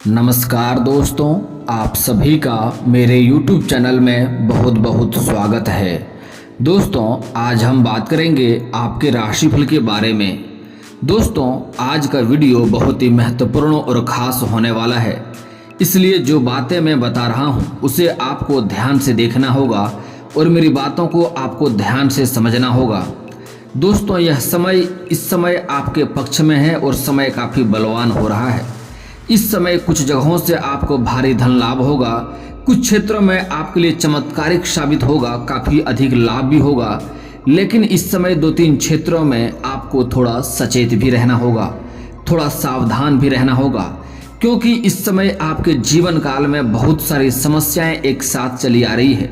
नमस्कार दोस्तों, आप सभी का मेरे YouTube चैनल में बहुत बहुत स्वागत है। दोस्तों, आज हम बात करेंगे आपके राशिफल के बारे में। दोस्तों, आज का वीडियो बहुत ही महत्वपूर्ण और ख़ास होने वाला है, इसलिए जो बातें मैं बता रहा हूँ उसे आपको ध्यान से देखना होगा और मेरी बातों को आपको ध्यान से समझना होगा। दोस्तों, इस समय आपके पक्ष में है और समय काफ़ी बलवान हो रहा है। इस समय कुछ जगहों से आपको भारी धन लाभ होगा, कुछ क्षेत्रों में आपके लिए चमत्कारिक साबित होगा, काफ़ी अधिक लाभ भी होगा। लेकिन इस समय 2-3 क्षेत्रों में आपको थोड़ा सचेत भी रहना होगा, थोड़ा सावधान भी रहना होगा, क्योंकि इस समय आपके जीवन काल में बहुत सारी समस्याएं एक साथ चली आ रही है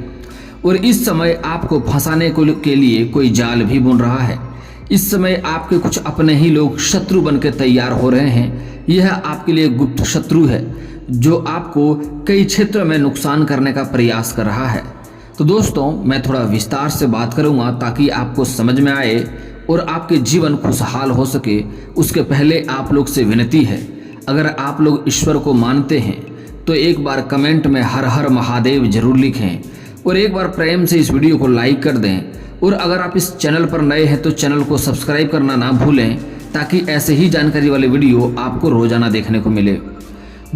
और इस समय आपको फंसाने के लिए कोई जाल भी बुन रहा है। इस समय आपके कुछ अपने ही लोग शत्रु बन के तैयार हो रहे हैं। यह आपके लिए गुप्त शत्रु है जो आपको कई क्षेत्रों में नुकसान करने का प्रयास कर रहा है। तो दोस्तों, मैं थोड़ा विस्तार से बात करूंगा ताकि आपको समझ में आए और आपके जीवन खुशहाल हो सके। उसके पहले आप लोग से विनती है, अगर आप लोग ईश्वर को मानते हैं तो एक बार कमेंट में हर हर महादेव जरूर लिखें और एक बार प्रेम से इस वीडियो को लाइक कर दें। और अगर आप इस चैनल पर नए हैं तो चैनल को सब्सक्राइब करना ना भूलें, ताकि ऐसे ही जानकारी वाले वीडियो आपको रोजाना देखने को मिले।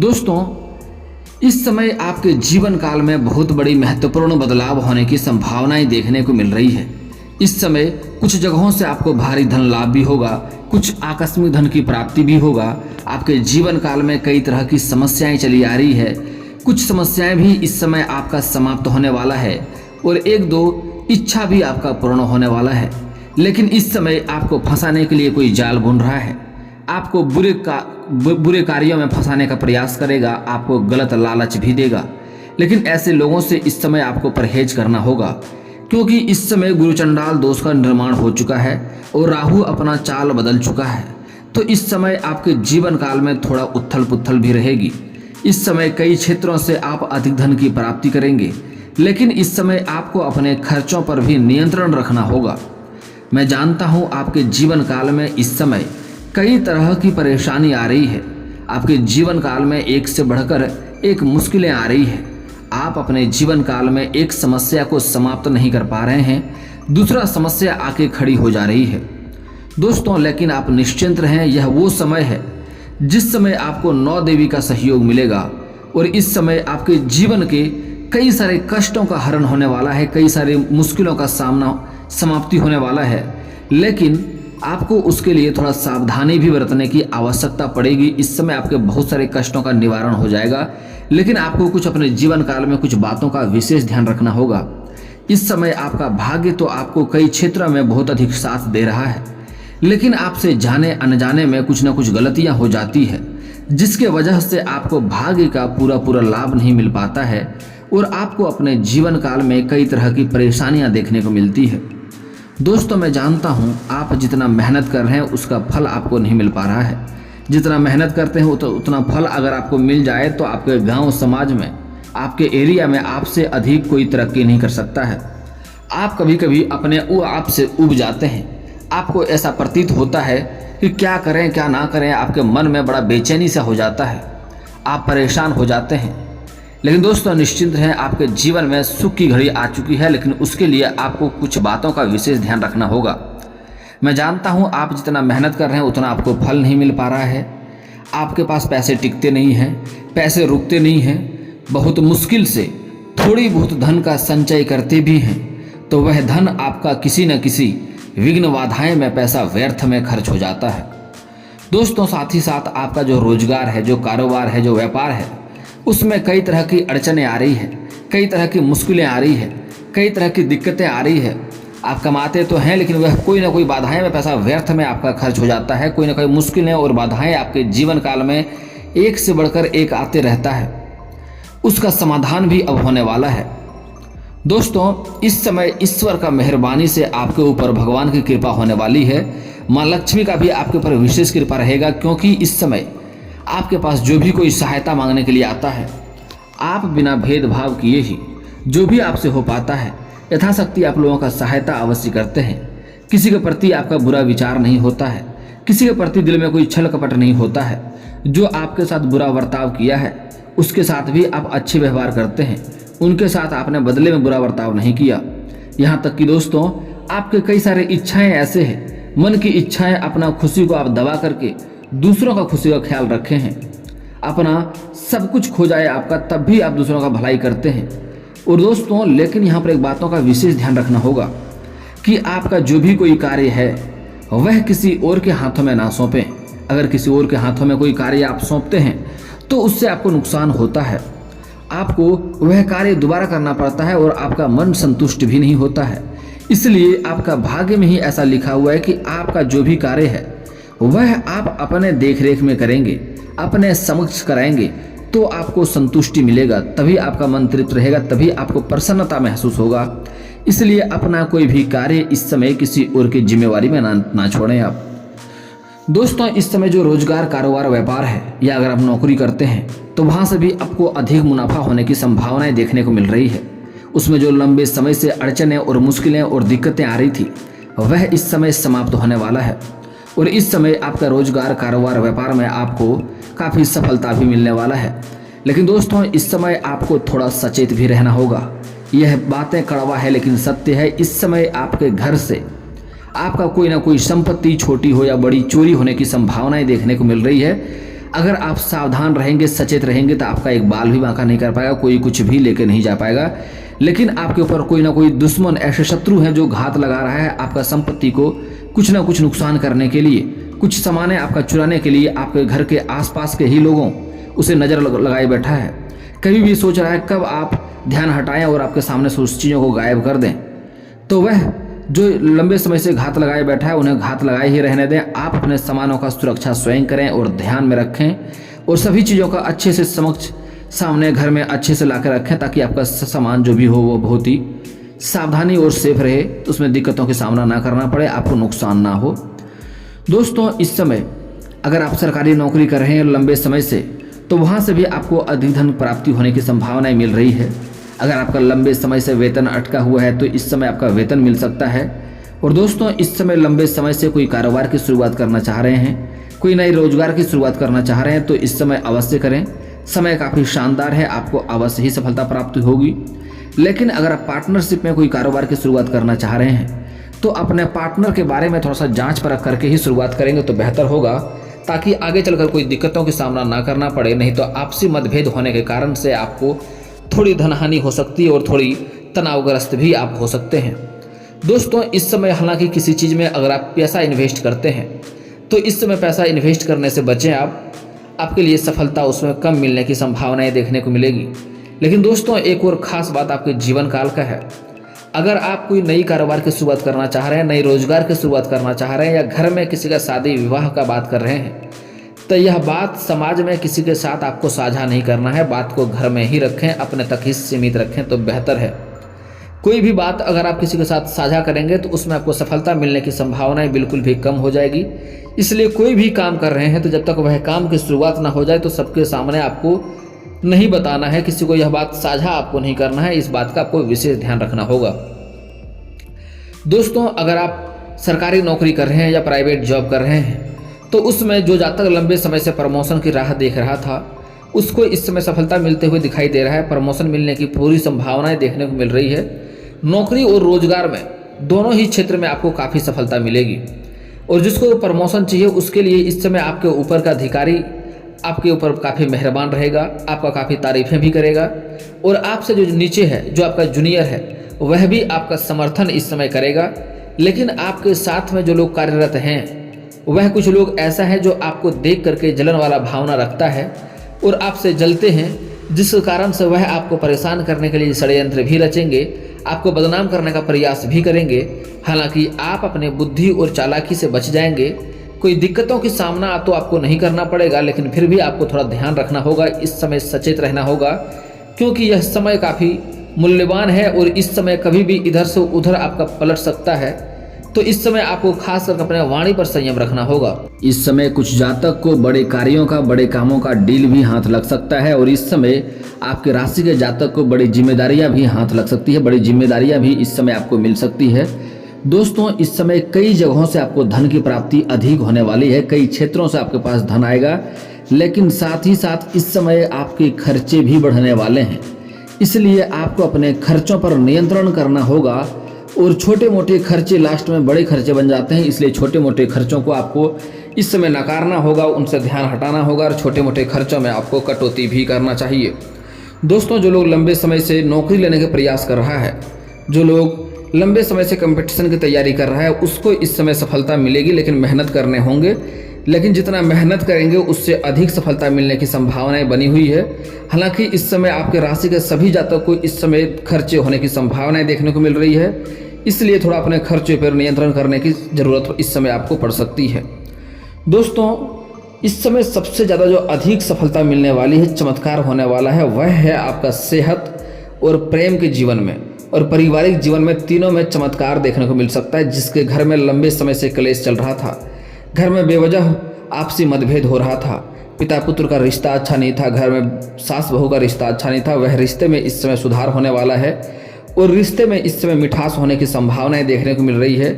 दोस्तों, इस समय आपके जीवन काल में बहुत बड़ी महत्वपूर्ण बदलाव होने की संभावनाएं देखने को मिल रही है। इस समय कुछ जगहों से आपको भारी धन लाभ भी होगा, कुछ आकस्मिक धन की प्राप्ति भी होगा। आपके जीवन काल में कई तरह की समस्याएं चली आ रही है, कुछ समस्याएं भी इस समय आपका समाप्त होने वाला है और 1-2 इच्छा भी आपका पूर्ण होने वाला है। लेकिन इस समय आपको फंसाने के लिए कोई जाल बुन रहा है, आपको बुरे कार्यों में फंसाने का प्रयास करेगा, आपको गलत लालच भी देगा। लेकिन ऐसे लोगों से इस समय आपको परहेज करना होगा, क्योंकि इस समय गुरु चंडाल दोष का निर्माण हो चुका है और राहु अपना चाल बदल चुका है। तो इस समय आपके जीवन काल में थोड़ा उथल पुथल भी रहेगी। इस समय कई क्षेत्रों से आप अधिक धन की प्राप्ति करेंगे, लेकिन इस समय आपको अपने खर्चों पर भी नियंत्रण रखना होगा। मैं जानता हूं आपके जीवन काल में इस समय कई तरह की परेशानी आ रही है। आपके जीवन काल में एक से बढ़कर एक मुश्किलें आ रही है। आप अपने जीवन काल में एक समस्या को समाप्त नहीं कर पा रहे हैं, दूसरा समस्या आके खड़ी हो जा रही है। दोस्तों, लेकिन आप निश्चिंत रहें, यह वो समय है जिस समय आपको 9 देवी का सहयोग मिलेगा और इस समय आपके जीवन के कई सारे कष्टों का हरण होने वाला है, कई सारे मुश्किलों का समाप्ति होने वाला है। लेकिन आपको उसके लिए थोड़ा सावधानी भी बरतने की आवश्यकता पड़ेगी। इस समय आपके बहुत सारे कष्टों का निवारण हो जाएगा, लेकिन आपको कुछ अपने जीवन काल में कुछ बातों का विशेष ध्यान रखना होगा। इस समय आपका भाग्य तो आपको कई क्षेत्रों में बहुत अधिक साथ दे रहा है, लेकिन आपसे जाने अनजाने में कुछ ना कुछ गलतियां हो जाती है, जिसके वजह से आपको भाग्य का पूरा लाभ नहीं मिल पाता है और आपको अपने जीवन काल में कई तरह की परेशानियां देखने को मिलती है। दोस्तों, मैं जानता हूं आप जितना मेहनत कर रहे हैं उसका फल आपको नहीं मिल पा रहा है। जितना मेहनत करते हैं उतना फल अगर आपको मिल जाए तो आपके गांव समाज में, आपके एरिया में आपसे अधिक कोई तरक्की नहीं कर सकता है। आप कभी कभी अपने आप से उब जाते हैं। आपको ऐसा प्रतीत होता है कि क्या करें क्या ना करें, आपके मन में बड़ा बेचैनी सा हो जाता है, आप परेशान हो जाते हैं। लेकिन दोस्तों, निश्चिंत रहें, आपके जीवन में सुख की घड़ी आ चुकी है, लेकिन उसके लिए आपको कुछ बातों का विशेष ध्यान रखना होगा। मैं जानता हूं आप जितना मेहनत कर रहे हैं उतना आपको फल नहीं मिल पा रहा है। आपके पास पैसे टिकते नहीं हैं, पैसे रुकते नहीं हैं। बहुत मुश्किल से थोड़ी बहुत धन का संचय करते भी हैं तो वह धन आपका किसी न किसी विघ्न बाधाएं में पैसा व्यर्थ में खर्च हो जाता है। दोस्तों, साथ ही साथ आपका जो रोजगार है, जो कारोबार है, जो व्यापार है, उसमें कई तरह की अड़चनें आ रही है, कई तरह की मुश्किलें आ रही है, कई तरह की दिक्कतें आ रही है। आप कमाते तो हैं, लेकिन वह कोई ना कोई बाधाएं में पैसा व्यर्थ में आपका खर्च हो जाता है। कोई ना कोई मुश्किलें और बाधाएं आपके जीवन काल में एक से बढ़कर एक आते रहता है। उसका समाधान भी अब होने वाला है। दोस्तों, इस समय ईश्वर का मेहरबानी से आपके ऊपर भगवान की कृपा होने वाली है। माँ लक्ष्मी का भी आपके ऊपर विशेष कृपा रहेगा, क्योंकि इस समय आपके पास जो भी कोई सहायता मांगने के लिए आता है, आप बिना भेदभाव किए ही जो भी आपसे हो पाता है यथाशक्ति आप लोगों का सहायता अवश्य करते हैं। किसी के प्रति आपका बुरा विचार नहीं होता है, किसी के प्रति दिल में कोई छल कपट नहीं होता है। जो आपके साथ बुरा बर्ताव किया है उसके साथ भी आप अच्छे व्यवहार करते हैं, उनके साथ आपने बदले में बुरा बर्ताव नहीं किया। यहाँ तक कि दोस्तों आपके कई सारे इच्छाएं ऐसे हैं, मन की इच्छाएं, अपना खुशी को आप दबा करके दूसरों का खुशी का ख्याल रखे हैं। अपना सब कुछ खो जाए आपका तब भी आप दूसरों का भलाई करते हैं। और दोस्तों लेकिन यहाँ पर एक बातों का विशेष ध्यान रखना होगा कि आपका जो भी कोई कार्य है वह किसी और के हाथों में ना सौंपें। अगर किसी और के हाथों में कोई कार्य आप सौंपते हैं तो उससे आपको नुकसान होता है, आपको वह कार्य दोबारा करना पड़ता है और आपका मन संतुष्ट भी नहीं होता है। इसलिए आपका भाग्य में ही ऐसा लिखा हुआ है कि आपका जो भी कार्य है वह आप अपने देखरेख में करेंगे, अपने समक्ष कराएंगे तो आपको संतुष्टि मिलेगा, तभी आपका मन तृप्त रहेगा, तभी आपको प्रसन्नता महसूस होगा। इसलिए अपना कोई भी कार्य इस समय किसी और की जिम्मेवारी में ना छोड़ें आप। दोस्तों इस समय जो रोजगार, कारोबार, व्यापार है या अगर आप नौकरी करते हैं तो वहाँ से भी आपको अधिक मुनाफा होने की संभावनाएं देखने को मिल रही है। उसमें जो लंबे समय से अड़चनें और मुश्किलें और दिक्कतें आ रही थी वह इस समय समाप्त होने वाला है और इस समय आपका रोजगार, कारोबार, व्यापार में आपको काफ़ी सफलता भी मिलने वाला है। लेकिन दोस्तों इस समय आपको थोड़ा सचेत भी रहना होगा। यह बातें कड़वा है लेकिन सत्य है। इस समय आपके घर से आपका कोई ना कोई संपत्ति, छोटी हो या बड़ी, चोरी होने की संभावनाएं देखने को मिल रही है। अगर आप सावधान रहेंगे, सचेत रहेंगे तो आपका एक बाल भी बांका नहीं कर पाएगा, कोई कुछ भी लेके नहीं जा पाएगा। लेकिन आपके ऊपर कोई ना कोई दुश्मन, ऐसे शत्रु हैं जो घात लगा रहा है आपका संपत्ति को कुछ ना कुछ नुकसान करने के लिए, कुछ सामान आपका चुराने के लिए। आपके घर के आसपास के ही लोगों उसे नज़र लगाए बैठा है, कभी भी सोच रहा है कब आप ध्यान हटाएं और आपके सामने से उस चीज़ों को गायब कर दें। तो वह जो लंबे समय से घात लगाए बैठा है उन्हें घात लगाए ही रहने दें। आप अपने सामानों का सुरक्षा स्वयं करें और ध्यान में रखें और सभी चीज़ों का अच्छे से समक्ष सामने घर में अच्छे से ला कर रखें ताकि आपका सामान जो भी हो वो बहुत ही सावधानी और सेफ रहे, तो उसमें दिक्कतों का सामना ना करना पड़े, आपको नुकसान ना हो। दोस्तों इस समय अगर आप सरकारी नौकरी कर रहे हैं लंबे समय से तो वहाँ से भी आपको अधिक धन प्राप्ति होने की संभावनाएं मिल रही है। अगर आपका लंबे समय से वेतन अटका हुआ है तो इस समय आपका वेतन मिल सकता है। और दोस्तों इस समय लंबे समय से कोई कारोबार की शुरुआत करना चाह रहे हैं, कोई नई रोजगार की शुरुआत करना चाह रहे हैं तो इस समय अवश्य करें। समय काफ़ी शानदार है, आपको अवश्य ही सफलता प्राप्त होगी। लेकिन अगर आप पार्टनरशिप में कोई कारोबार की शुरुआत करना चाह रहे हैं तो अपने पार्टनर के बारे में थोड़ा सा जाँच परख करके ही शुरुआत करेंगे तो बेहतर होगा, ताकि आगे चलकर कोई दिक्कतों का सामना ना करना पड़े। नहीं तो आपसी मतभेद होने के कारण से आपको थोड़ी धनहानि हो सकती है और थोड़ी तनावग्रस्त भी आप हो सकते हैं। दोस्तों इस समय हालांकि किसी चीज़ में अगर आप पैसा इन्वेस्ट करते हैं तो इस समय पैसा इन्वेस्ट करने से बचें आप, आपके लिए सफलता उसमें कम मिलने की संभावनाएं देखने को मिलेगी। लेकिन दोस्तों एक और ख़ास बात आपके जीवन काल का है। अगर आप कोई नई कारोबार की शुरुआत करना चाह रहे हैं, नई रोजगार की शुरुआत करना चाह रहे हैं या घर में किसी का शादी विवाह का बात कर रहे हैं तो यह बात समाज में किसी के साथ आपको साझा नहीं करना है। बात को घर में ही रखें, अपने तक ही सीमित रखें तो बेहतर है। कोई भी बात अगर आप किसी के साथ साझा करेंगे तो उसमें आपको सफलता मिलने की संभावनाएं बिल्कुल भी कम हो जाएगी। इसलिए कोई भी काम कर रहे हैं तो जब तक वह काम की शुरुआत ना हो जाए तो सबके सामने आपको नहीं बताना है, किसी को यह बात साझा आपको नहीं करना है। इस बात का आपको विशेष ध्यान रखना होगा। दोस्तों अगर आप सरकारी नौकरी कर रहे हैं या प्राइवेट जॉब कर रहे हैं तो उसमें जो जातक लंबे समय से प्रमोशन की राह देख रहा था उसको इस समय सफलता मिलते हुए दिखाई दे रहा है। प्रमोशन मिलने की पूरी संभावनाएं देखने को मिल रही है। नौकरी और रोजगार में दोनों ही क्षेत्र में आपको काफ़ी सफलता मिलेगी और जिसको प्रमोशन चाहिए उसके लिए इस समय आपके ऊपर का अधिकारी आपके ऊपर काफ़ी मेहरबान रहेगा, आपका काफ़ी तारीफें भी करेगा और आपसे जो नीचे है, जो आपका जूनियर है, वह भी आपका समर्थन इस समय करेगा। लेकिन आपके साथ में जो लोग कार्यरत हैं वह कुछ लोग ऐसा है जो आपको देख करके जलन वाला भावना रखता है और आपसे जलते हैं, जिस कारण से वह आपको परेशान करने के लिए षड्यंत्र भी रचेंगे, आपको बदनाम करने का प्रयास भी करेंगे। हालांकि आप अपने बुद्धि और चालाकी से बच जाएंगे। कोई दिक्कतों की सामना तो आपको नहीं करना पड़ेगा, लेकिन फिर भी आपको थोड़ा ध्यान रखना होगा, इस समय सचेत रहना होगा क्योंकि यह समय काफ़ी मूल्यवान है और इस समय कभी भी इधर से उधर आपका पलट सकता है। तो इस समय आपको खास करके अपने वाणी पर संयम रखना होगा। इस समय कुछ जातक को बड़े कार्यों का, बड़े कामों का डील भी हाथ लग सकता है और इस समय आपके राशि के जातक को बड़ी जिम्मेदारियां भी हाथ लग सकती है, बड़ी जिम्मेदारियां भी इस समय आपको मिल सकती है। दोस्तों इस समय कई जगहों से आपको धन की प्राप्ति अधिक होने वाली है, कई क्षेत्रों से आपके पास धन आएगा, लेकिन साथ ही साथ इस समय आपके खर्चे भी बढ़ने वाले हैं। इसलिए आपको अपने खर्चों पर नियंत्रण करना होगा और छोटे मोटे खर्चे लास्ट में बड़े खर्चे बन जाते हैं। इसलिए छोटे मोटे खर्चों को आपको इस समय नकारना होगा, उनसे ध्यान हटाना होगा और छोटे मोटे खर्चों में आपको कटौती भी करना चाहिए। दोस्तों, जो लोग लंबे समय से नौकरी लेने के प्रयास कर रहा है, जो लोग लंबे समय से कंपटीशन की तैयारी कर रहा है, उसको इस समय सफलता मिलेगी, लेकिन मेहनत करने होंगे। लेकिन जितना मेहनत करेंगे उससे अधिक सफलता मिलने की संभावनाएं बनी हुई है। हालांकि इस समय आपके राशि के सभी जातकों को इस समय खर्चे होने की संभावनाएं देखने को मिल रही है। इसलिए थोड़ा अपने खर्चे पर नियंत्रण करने की ज़रूरत इस समय आपको पड़ सकती है। दोस्तों, इस समय सबसे ज़्यादा जो अधिक सफलता मिलने वाली है, चमत्कार होने वाला है, वह है आपका सेहत और प्रेम के जीवन में और पारिवारिक जीवन में, तीनों में चमत्कार देखने को मिल सकता है। जिसके घर में लंबे समय से क्लेश चल रहा था, घर में बेवजह आपसी मतभेद हो रहा था, पिता पुत्र का रिश्ता अच्छा नहीं था, घर में सास बहू का रिश्ता अच्छा नहीं था, वह रिश्ते में इस समय सुधार होने वाला है और रिश्ते में इस समय मिठास होने की संभावनाएं देखने को मिल रही है।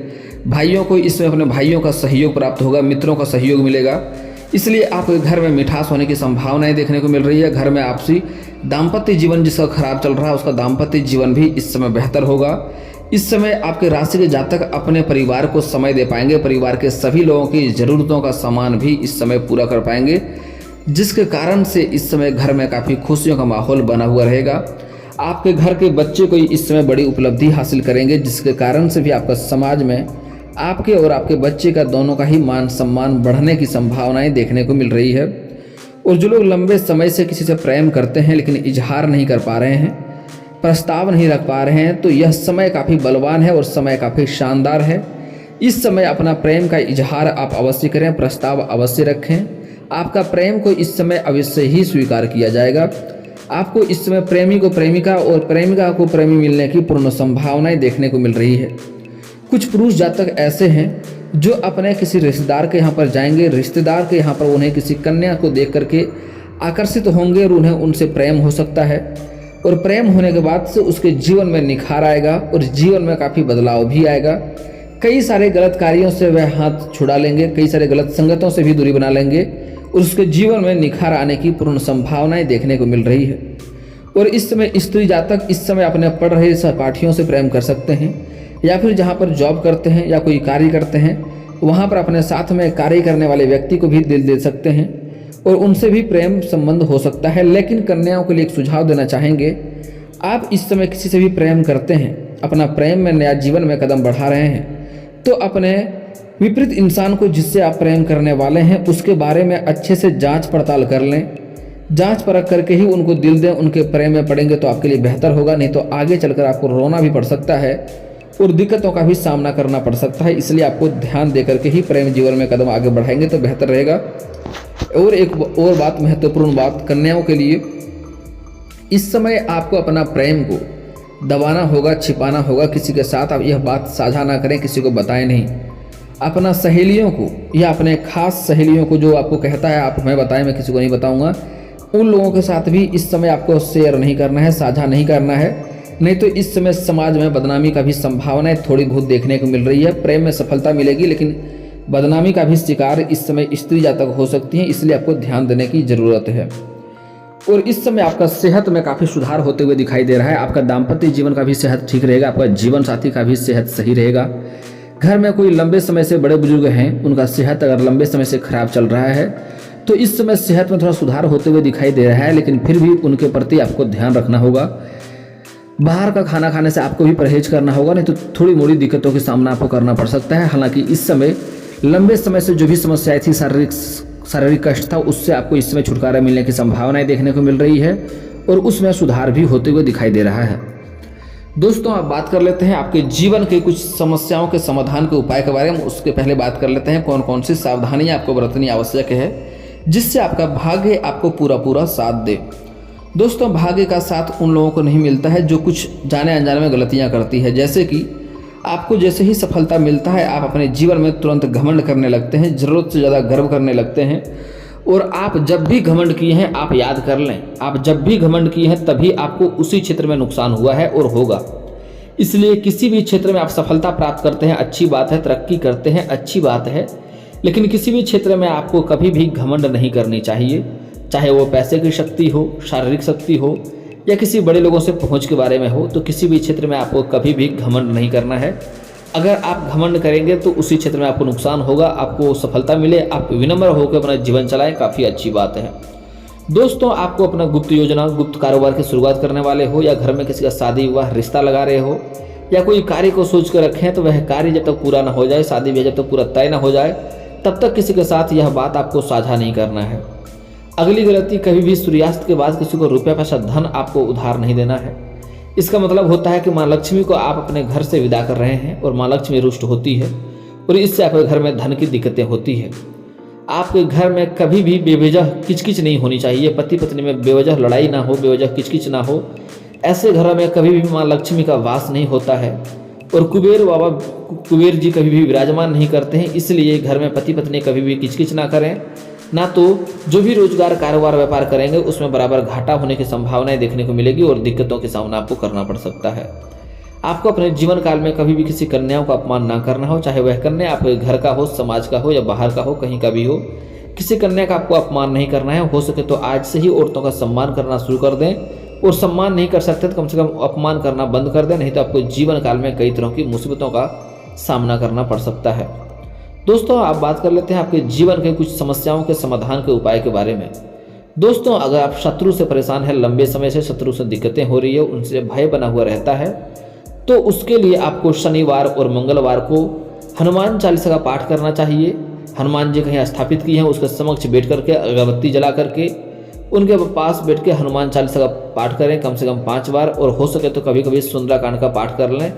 भाइयों को इस समय अपने भाइयों का सहयोग प्राप्त होगा, मित्रों का सहयोग मिलेगा। इसलिए आपके घर में मिठास होने की संभावनाएं देखने को मिल रही है। घर में आपसी दाम्पत्य जीवन जिसका खराब चल रहा है, उसका दाम्पत्य जीवन भी इस समय बेहतर होगा। इस समय आपके राशि के जातक अपने परिवार को समय दे पाएंगे, परिवार के सभी लोगों की ज़रूरतों का सामान भी इस समय पूरा कर पाएंगे, जिसके कारण से इस समय घर में काफ़ी खुशियों का माहौल बना हुआ रहेगा। आपके घर के बच्चे कोई इस समय बड़ी उपलब्धि हासिल करेंगे, जिसके कारण से भी आपका समाज में आपके और आपके बच्चे का दोनों का ही मान सम्मान बढ़ने की संभावनाएं देखने को मिल रही है। और जो लोग लंबे समय से किसी से प्रेम करते हैं लेकिन इजहार नहीं कर पा रहे हैं, प्रस्ताव नहीं रख पा रहे हैं, तो यह समय काफ़ी बलवान है और समय काफ़ी शानदार है। इस समय अपना प्रेम का इजहार आप अवश्य करें, प्रस्ताव अवश्य रखें। आपका प्रेम को इस समय अवश्य ही स्वीकार किया जाएगा। आपको इस समय प्रेमी को प्रेमिका और प्रेमिका को प्रेमी मिलने की पूर्ण संभावनाएं देखने को मिल रही है। कुछ पुरुष जातक ऐसे हैं जो अपने किसी रिश्तेदार के यहाँ पर जाएंगे, रिश्तेदार के यहाँ पर उन्हें किसी कन्या को देख करके आकर्षित होंगे और उन्हें उनसे प्रेम हो सकता है। और प्रेम होने के बाद से उसके जीवन में निखार आएगा और जीवन में काफ़ी बदलाव भी आएगा। कई सारे गलत कार्यों से वह हाथ छुड़ा लेंगे, कई सारे गलत संगतों से भी दूरी बना लेंगे और उसके जीवन में निखार आने की पूर्ण संभावनाएं देखने को मिल रही है। और इस समय स्त्री जातक इस समय अपने पढ़ रहे सहपाठियों से प्रेम कर सकते हैं, या फिर जहाँ पर जॉब करते हैं या कोई कार्य करते हैं वहाँ पर अपने साथ में कार्य करने वाले व्यक्ति को भी दिल दे सकते हैं और उनसे भी प्रेम संबंध हो सकता है। लेकिन कन्याओं के लिए एक सुझाव देना चाहेंगे, आप इस समय किसी से भी प्रेम करते हैं, अपना प्रेम में नया जीवन में कदम बढ़ा रहे हैं, तो अपने विपरीत इंसान को जिससे आप प्रेम करने वाले हैं उसके बारे में अच्छे से जांच पड़ताल कर लें। जांच परख करके ही उनको दिल दें, उनके प्रेम में पड़ेंगे तो आपके लिए बेहतर होगा, नहीं तो आगे चलकर आपको रोना भी पड़ सकता है और दिक्कतों का भी सामना करना पड़ सकता है। इसलिए आपको ध्यान दे करके ही प्रेम जीवन में कदम आगे बढ़ाएंगे तो बेहतर रहेगा। और एक और बात, महत्वपूर्ण बात कन्याओं के लिए, इस समय आपको अपना प्रेम को दबाना होगा, छिपाना होगा। किसी के साथ आप यह बात साझा ना करें, किसी को बताएं नहीं। अपना सहेलियों को या अपने खास सहेलियों को जो आपको कहता है आप हमें बताएं, मैं किसी को नहीं बताऊंगा, उन लोगों के साथ भी इस समय आपको शेयर नहीं करना है, साझा नहीं करना है, नहीं तो इस समय समाज में बदनामी का भी संभावनाएं थोड़ी बहुत देखने को मिल रही है। प्रेम में सफलता मिलेगी लेकिन बदनामी का भी शिकार इस समय स्त्री जातक हो सकती हैं, इसलिए आपको ध्यान देने की ज़रूरत है। और इस समय आपका सेहत में काफ़ी सुधार होते हुए दिखाई दे रहा है। आपका दाम्पत्य जीवन का भी सेहत ठीक रहेगा, आपका जीवन साथी का भी सेहत सही रहेगा। घर में कोई लंबे समय से बड़े बुजुर्ग हैं, उनका सेहत अगर लंबे समय से खराब चल रहा है तो इस समय सेहत में थोड़ा सुधार होते हुए दिखाई दे रहा है, लेकिन फिर भी उनके प्रति आपको ध्यान रखना होगा। बाहर का खाना खाने से आपको भी परहेज करना होगा, नहीं तो थोड़ी मोड़ी दिक्कतों का सामना आपको करना पड़ सकता है। हालांकि इस समय लंबे समय से जो भी समस्याएं थी, शारीरिक कष्ट था, उससे आपको इस समय छुटकारा मिलने की संभावनाएं देखने को मिल रही है और उसमें सुधार भी होते हुए दिखाई दे रहा है। दोस्तों, आप बात कर लेते हैं आपके जीवन के कुछ समस्याओं के समाधान के उपाय के बारे में। उसके पहले बात कर लेते हैं कौन कौन सी सावधानियां आपको बरतनी आवश्यक है जिससे आपका भाग्य आपको पूरा साथ दे। दोस्तों, भाग्य का साथ उन लोगों को नहीं मिलता है जो कुछ जाने अनजाने में गलतियां करती है। जैसे कि आपको जैसे ही सफलता मिलता है आप अपने जीवन में तुरंत घमंड करने लगते हैं, ज़रूरत से ज़्यादा गर्व करने लगते हैं। और आप जब भी घमंड किए हैं आप याद कर लें, आप जब भी घमंड किए हैं तभी आपको उसी क्षेत्र में नुकसान हुआ है और होगा। इसलिए किसी भी क्षेत्र में आप सफलता प्राप्त करते हैं अच्छी बात है, तरक्की करते हैं अच्छी बात है, लेकिन किसी भी क्षेत्र में आपको कभी भी घमंड नहीं करनी चाहिए, चाहे वो पैसे की शक्ति हो, शारीरिक शक्ति हो या किसी बड़े लोगों से पहुंच के बारे में हो। तो किसी भी क्षेत्र में आपको कभी भी घमंड नहीं करना है। अगर आप घमंड करेंगे तो उसी क्षेत्र में आपको नुकसान होगा, आपको सफलता मिले, आप विनम्र होकर अपना जीवन चलाएं, काफ़ी अच्छी बात है। दोस्तों, आपको अपना गुप्त योजना, गुप्त कारोबार की शुरुआत करने वाले हो या घर में किसी का शादी विवाह रिश्ता लगा रहे हो या कोई कार्य को सोच कर रखें, तो वह कार्य जब तक पूरा ना हो जाए, शादी ब्याह जब तक पूरा तय ना हो जाए, तब तक किसी के साथ यह बात आपको साझा नहीं करना है। अगली गलती, कभी भी सूर्यास्त के बाद किसी को रुपया पैसा धन आपको उधार नहीं देना है। इसका मतलब होता है कि माँ लक्ष्मी को आप अपने घर से विदा कर रहे हैं और माँ लक्ष्मी रुष्ट होती है और इससे आपके घर में धन की दिक्कतें होती है। आपके घर में कभी भी बेवजह किचकिच नहीं होनी चाहिए, पति पत्नी में बेवजह लड़ाई ना हो, बेवजह किचकिच ना हो। ऐसे घरों में कभी भी माँ लक्ष्मी का वास नहीं होता है और कुबेर जी कभी भी विराजमान नहीं करते हैं। इसलिए घर में पति पत्नी कभी भी किचकिच ना करें, ना तो जो भी रोजगार, कारोबार, व्यापार करेंगे उसमें बराबर घाटा होने की संभावनाएं देखने को मिलेगी और दिक्कतों का सामना आपको करना पड़ सकता है। आपको अपने जीवन काल में कभी भी किसी कन्याओं का अपमान ना करना हो, चाहे वह कन्या आपके घर का हो, समाज का हो या बाहर का हो, कहीं का भी हो। किसी कन्या का आपको अपमान नहीं करना है। हो सके तो आज से ही औरतों का सम्मान करना शुरू कर दें, और सम्मान नहीं कर सकते तो कम से कम अपमान करना बंद कर दें, नहीं तो आपको जीवन काल में कई तरह की मुसीबतों का सामना करना पड़ सकता है। दोस्तों, आप बात कर लेते हैं आपके जीवन के कुछ समस्याओं के समाधान के उपाय के बारे में। दोस्तों, अगर आप शत्रु से परेशान हैं, लंबे समय से शत्रु से दिक्कतें हो रही है, उनसे भय बना हुआ रहता है, तो उसके लिए आपको शनिवार और मंगलवार को हनुमान चालीसा का पाठ करना चाहिए। हनुमान जी कहीं स्थापित की हैं, उसके समक्ष बैठ करके अगरबत्ती जला करके उनके पास बैठ के हनुमान चालीसा का पाठ करें कम से कम 5 बार, और हो सके तो कभी कभी सुंदराकांड का पाठ कर लें।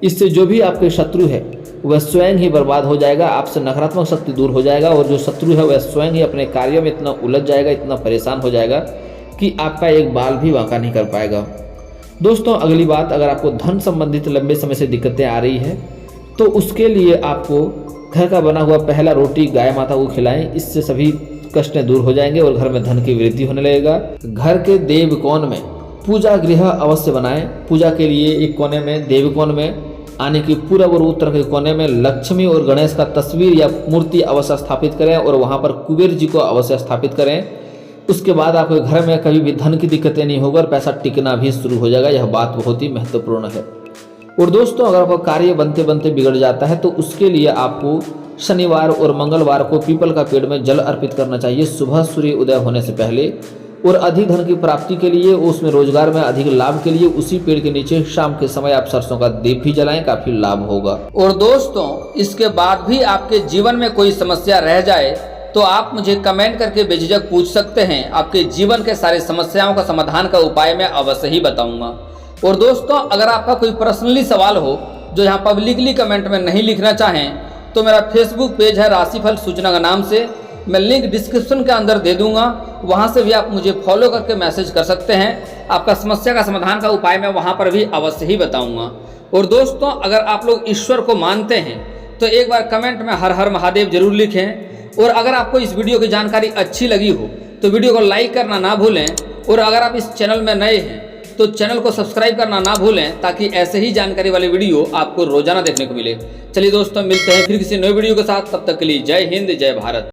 इससे जो भी आपके शत्रु है वह स्वयं ही बर्बाद हो जाएगा, आपसे नकारात्मक शक्ति दूर हो जाएगा, और जो शत्रु है वह स्वयं ही अपने कार्यों में इतना उलझ जाएगा, इतना परेशान हो जाएगा कि आपका एक बाल भी वांका नहीं कर पाएगा। दोस्तों, अगली बात, अगर आपको धन संबंधित लंबे समय से दिक्कतें आ रही है तो उसके लिए आपको घर का बना हुआ पहला रोटी गाय माता को खिलाएं। इससे सभी कष्टें दूर हो जाएंगे और घर में धन की वृद्धि होने लगेगा। घर के देवकोण में पूजा गृह अवश्य बनाएं। पूजा के लिए एक कोने में, देवकोण में आने की पूर्व और उत्तर के कोने में लक्ष्मी और गणेश का तस्वीर या मूर्ति अवश्य स्थापित करें और वहां पर कुबेर जी को अवश्य स्थापित करें। उसके बाद आपके घर में कभी भी धन की दिक्कतें नहीं होगा और पैसा टिकना भी शुरू हो जाएगा। यह बात बहुत ही महत्वपूर्ण है। और दोस्तों, अगर आपका कार्य बनते बनते बिगड़ जाता है तो उसके लिए आपको शनिवार और मंगलवार को पीपल का पेड़ में जल अर्पित करना चाहिए सुबह सूर्य उदय होने से पहले। और अधिक धन की प्राप्ति के लिए, उसमें रोजगार में अधिक लाभ के लिए उसी पेड़ के नीचे शाम के समय आप सरसों का दीप भी जलाएं, काफी लाभ होगा। और दोस्तों, इसके बाद भी आपके जीवन में कोई समस्या रह जाए तो आप मुझे कमेंट करके बेझिझक पूछ सकते हैं। आपके जीवन के सारे समस्याओं का समाधान का उपाय मैं अवश्य ही बताऊंगा। और दोस्तों, अगर आपका कोई पर्सनली सवाल हो जो यहाँ पब्लिकली कमेंट में नहीं लिखना चाहें तो मेरा फेसबुक पेज है राशिफल सूचना का नाम से, मैं लिंक डिस्क्रिप्शन के अंदर दे दूंगा, वहां से भी आप मुझे फॉलो करके मैसेज कर सकते हैं। आपका समस्या का समाधान का उपाय मैं वहां पर भी अवश्य ही बताऊंगा। और दोस्तों, अगर आप लोग ईश्वर को मानते हैं तो एक बार कमेंट में हर हर महादेव जरूर लिखें। और अगर आपको इस वीडियो की जानकारी अच्छी लगी हो तो वीडियो को लाइक करना ना भूलें। और अगर आप इस चैनल में नए हैं तो चैनल को सब्सक्राइब करना ना भूलें, ताकि ऐसे ही जानकारी वाले वीडियो आपको रोजाना देखने को मिले। चलिए दोस्तों, मिलते हैं फिर किसी नए वीडियो के साथ। तब तक के लिए जय हिंद, जय भारत।